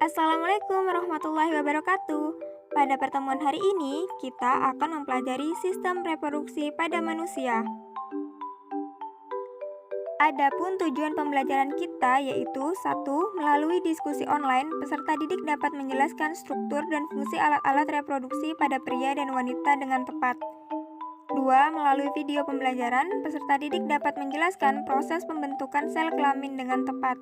Assalamualaikum warahmatullahi wabarakatuh. Pada pertemuan hari ini, kita akan mempelajari sistem reproduksi pada manusia. Adapun tujuan pembelajaran kita yaitu 1. Melalui diskusi online, peserta didik dapat menjelaskan struktur dan fungsi alat-alat reproduksi pada pria dan wanita dengan tepat. 2. Melalui video pembelajaran, peserta didik dapat menjelaskan proses pembentukan sel kelamin dengan tepat.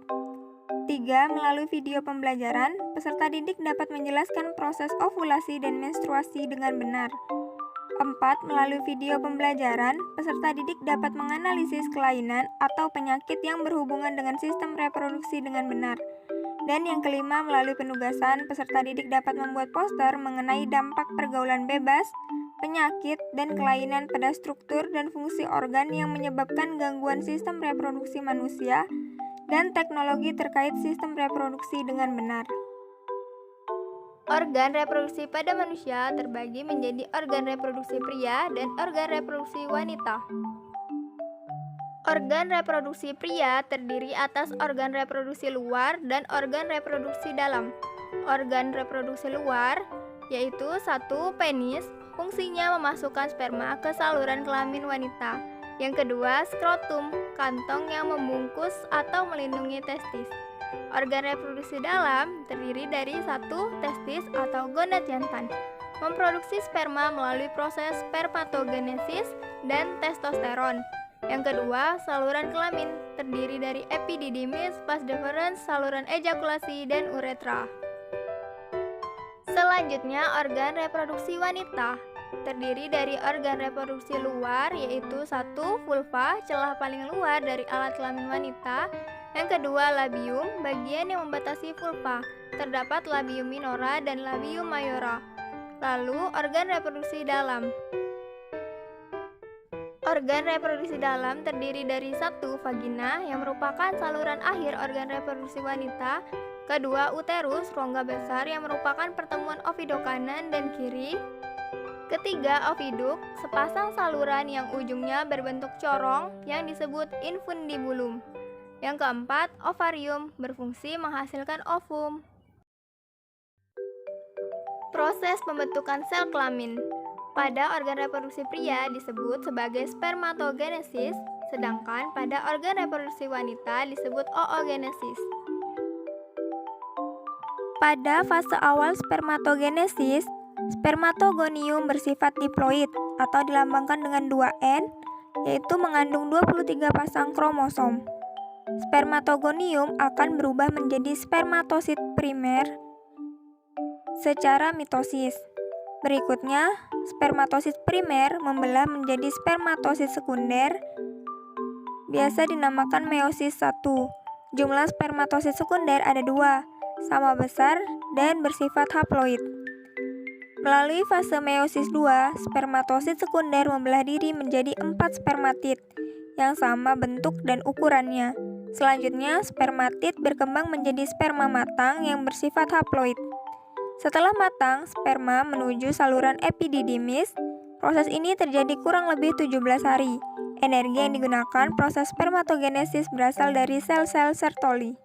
3. Melalui video pembelajaran, peserta didik dapat menjelaskan proses ovulasi dan menstruasi dengan benar. 4. Melalui video pembelajaran, peserta didik dapat menganalisis kelainan atau penyakit yang berhubungan dengan sistem reproduksi dengan benar. Dan yang kelima, melalui penugasan, peserta didik dapat membuat poster mengenai dampak pergaulan bebas, penyakit, dan kelainan pada struktur dan fungsi organ yang menyebabkan gangguan sistem reproduksi manusia dan teknologi terkait sistem reproduksi dengan benar. Organ reproduksi pada manusia terbagi menjadi organ reproduksi pria dan organ reproduksi wanita. Organ reproduksi pria terdiri atas organ reproduksi luar dan organ reproduksi dalam. Organ reproduksi luar yaitu 1. Penis, fungsinya memasukkan sperma ke saluran kelamin wanita. Yang kedua, skrotum, kantong yang membungkus atau melindungi testis. Organ reproduksi dalam terdiri dari 1. Testis atau gonad jantan, memproduksi sperma melalui proses spermatogenesis dan testosteron. Yang kedua, saluran kelamin terdiri dari epididymis, vas deferens, saluran ejakulasi, dan uretra. Selanjutnya, organ reproduksi wanita terdiri dari organ reproduksi luar yaitu 1. Vulva, celah paling luar dari alat kelamin wanita. Yang kedua, labium, bagian yang membatasi vulva. Terdapat labium minora dan labium mayora. Lalu, organ reproduksi dalam. Organ reproduksi dalam terdiri dari 1. Vagina, yang merupakan saluran akhir organ reproduksi wanita. Kedua, uterus, rongga besar yang merupakan pertemuan ovidu kanan dan kiri. Ketiga, oviduk, sepasang saluran yang ujungnya berbentuk corong yang disebut infundibulum. Yang keempat, ovarium, berfungsi menghasilkan ovum. Proses pembentukan sel kelamin pada organ reproduksi pria disebut sebagai spermatogenesis, sedangkan pada organ reproduksi wanita disebut oogenesis. Pada fase awal spermatogenesis, spermatogonium bersifat diploid atau dilambangkan dengan 2N, yaitu mengandung 23 pasang kromosom. Spermatogonium akan berubah menjadi spermatosit primer secara mitosis. Berikutnya, spermatosit primer membelah menjadi spermatosit sekunder, biasa dinamakan meiosis 1. Jumlah spermatosit sekunder ada 2, sama besar dan bersifat haploid. Melalui fase meiosis 2, spermatosit sekunder membelah diri menjadi 4 spermatid yang sama bentuk dan ukurannya. Selanjutnya, spermatid berkembang menjadi sperma matang yang bersifat haploid. Setelah matang, sperma menuju saluran epididymis. Proses ini terjadi kurang lebih 17 hari. Energi yang digunakan proses spermatogenesis berasal dari sel-sel Sertoli.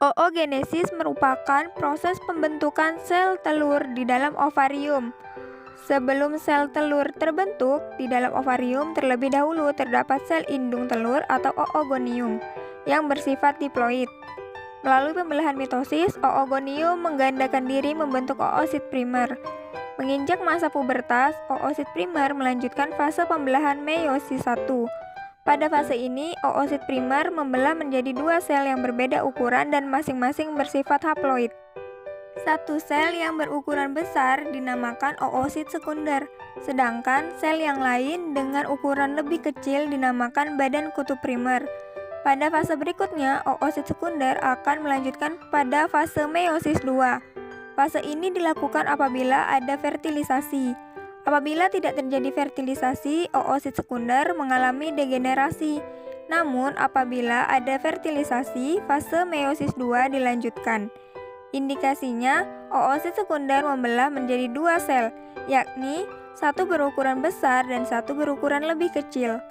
Oogenesis merupakan proses pembentukan sel telur di dalam ovarium. Sebelum sel telur terbentuk, di dalam ovarium terlebih dahulu terdapat sel indung telur atau oogonium yang bersifat diploid. Melalui pembelahan mitosis, oogonium menggandakan diri membentuk oosit primer. Menginjak masa pubertas, oosit primer melanjutkan fase pembelahan meiosis 1. Pada fase ini, oosit primer membelah menjadi 2 sel yang berbeda ukuran dan masing-masing bersifat haploid. Satu sel yang berukuran besar dinamakan oosit sekunder, sedangkan sel yang lain dengan ukuran lebih kecil dinamakan badan kutub primer. Pada fase berikutnya, oosit sekunder akan melanjutkan pada fase meiosis 2. Fase ini dilakukan apabila ada fertilisasi. Apabila tidak terjadi fertilisasi, oosit sekunder mengalami degenerasi. Namun, apabila ada fertilisasi, fase meiosis 2 dilanjutkan. Indikasinya, oosit sekunder membelah menjadi 2 sel, yakni satu berukuran besar dan satu berukuran lebih kecil.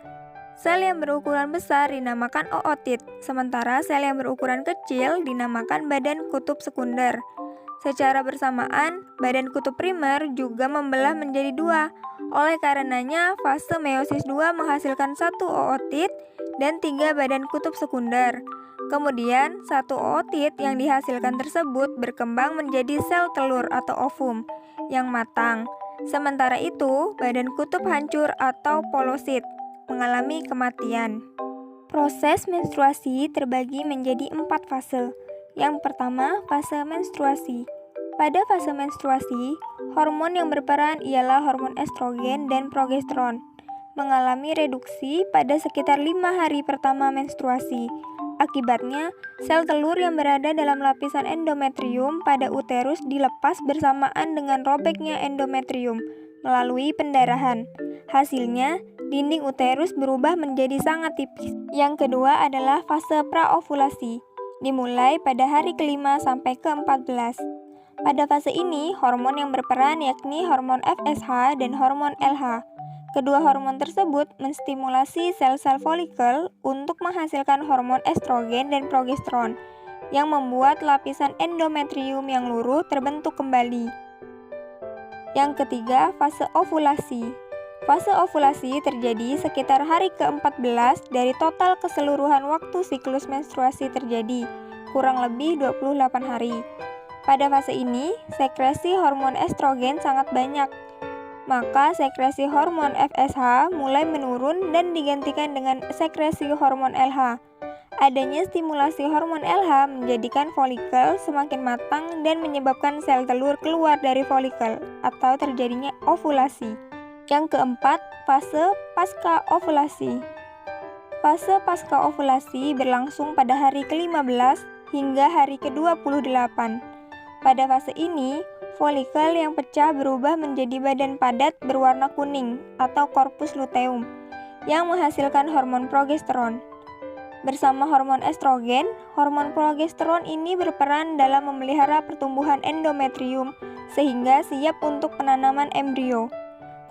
Sel yang berukuran besar dinamakan ootit, sementara sel yang berukuran kecil dinamakan badan kutub sekunder. Secara bersamaan, badan kutub primer juga membelah menjadi dua. Oleh karenanya, fase meiosis 2 menghasilkan 1 ootit dan 3 badan kutub sekunder. Kemudian, 1 ootit yang dihasilkan tersebut berkembang menjadi sel telur atau ovum yang matang. Sementara itu, badan kutub hancur atau polosit mengalami kematian. Proses menstruasi terbagi menjadi 4 fase. Yang pertama, fase menstruasi. Pada fase menstruasi, hormon yang berperan ialah hormon estrogen dan progesteron, mengalami reduksi pada sekitar 5 hari pertama menstruasi. Akibatnya, sel telur yang berada dalam lapisan endometrium pada uterus dilepas bersamaan dengan robeknya endometrium melalui pendarahan. Hasilnya, dinding uterus berubah menjadi sangat tipis. Yang kedua adalah fase praovulasi, dimulai pada hari kelima sampai ke-14. Pada fase ini, hormon yang berperan yakni hormon FSH dan hormon LH. Kedua hormon tersebut menstimulasi sel-sel folikel untuk menghasilkan hormon estrogen dan progesteron, yang membuat lapisan endometrium yang luruh terbentuk kembali. Yang ketiga, fase ovulasi. Fase ovulasi terjadi sekitar hari ke-14 dari total keseluruhan waktu siklus menstruasi terjadi, kurang lebih 28 hari. Pada fase ini, sekresi hormon estrogen sangat banyak, maka sekresi hormon FSH mulai menurun dan digantikan dengan sekresi hormon LH. Adanya stimulasi hormon LH menjadikan folikel semakin matang dan menyebabkan sel telur keluar dari folikel atau terjadinya ovulasi. Yang keempat, fase pasca ovulasi. Fase pasca ovulasi berlangsung pada hari ke-15 hingga hari ke-28. Pada fase ini, folikel yang pecah berubah menjadi badan padat berwarna kuning atau corpus luteum yang menghasilkan hormon progesteron. Bersama hormon estrogen, hormon progesteron ini berperan dalam memelihara pertumbuhan endometrium sehingga siap untuk penanaman embrio.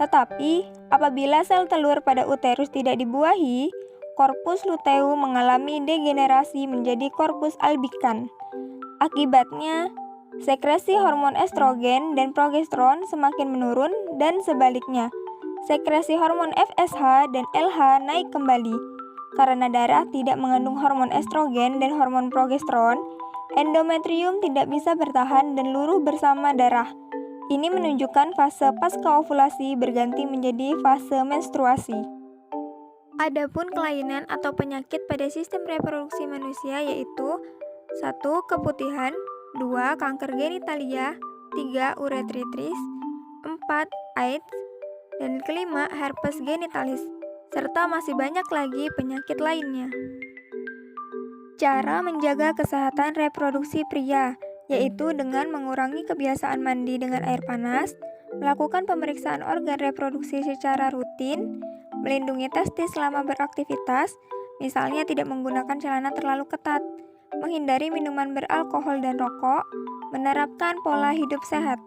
Tetapi, apabila sel telur pada uterus tidak dibuahi, corpus luteum mengalami degenerasi menjadi corpus albicans. Akibatnya, sekresi hormon estrogen dan progesteron semakin menurun dan sebaliknya, sekresi hormon FSH dan LH naik kembali. Karena darah tidak mengandung hormon estrogen dan hormon progesteron, endometrium tidak bisa bertahan dan luruh bersama darah. Ini menunjukkan fase pasca ovulasi berganti menjadi fase menstruasi. Adapun kelainan atau penyakit pada sistem reproduksi manusia yaitu 1. Keputihan, 2. Kanker genitalia, 3. Uretritis, 4. AIDS, dan kelima herpes genitalis, serta masih banyak lagi penyakit lainnya. Cara menjaga kesehatan reproduksi pria, yaitu dengan mengurangi kebiasaan mandi dengan air panas, melakukan pemeriksaan organ reproduksi secara rutin, melindungi testis selama beraktivitas, misalnya tidak menggunakan celana terlalu ketat, menghindari minuman beralkohol dan rokok, menerapkan pola hidup sehat.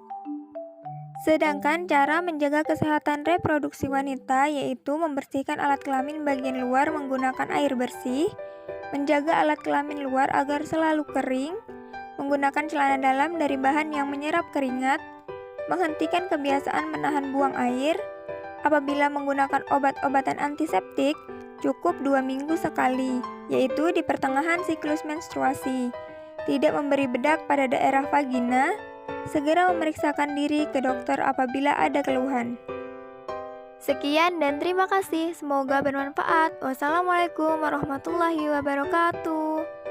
Sedangkan cara menjaga kesehatan reproduksi wanita yaitu membersihkan alat kelamin bagian luar menggunakan air bersih, menjaga alat kelamin luar agar selalu kering, menggunakan celana dalam dari bahan yang menyerap keringat, menghentikan kebiasaan menahan buang air. Apabila menggunakan obat-obatan antiseptik, cukup 2 minggu sekali, yaitu di pertengahan siklus menstruasi. Tidak memberi bedak pada daerah vagina. Segera memeriksakan diri ke dokter apabila ada keluhan. Sekian dan terima kasih. Semoga bermanfaat. Wassalamualaikum warahmatullahi wabarakatuh.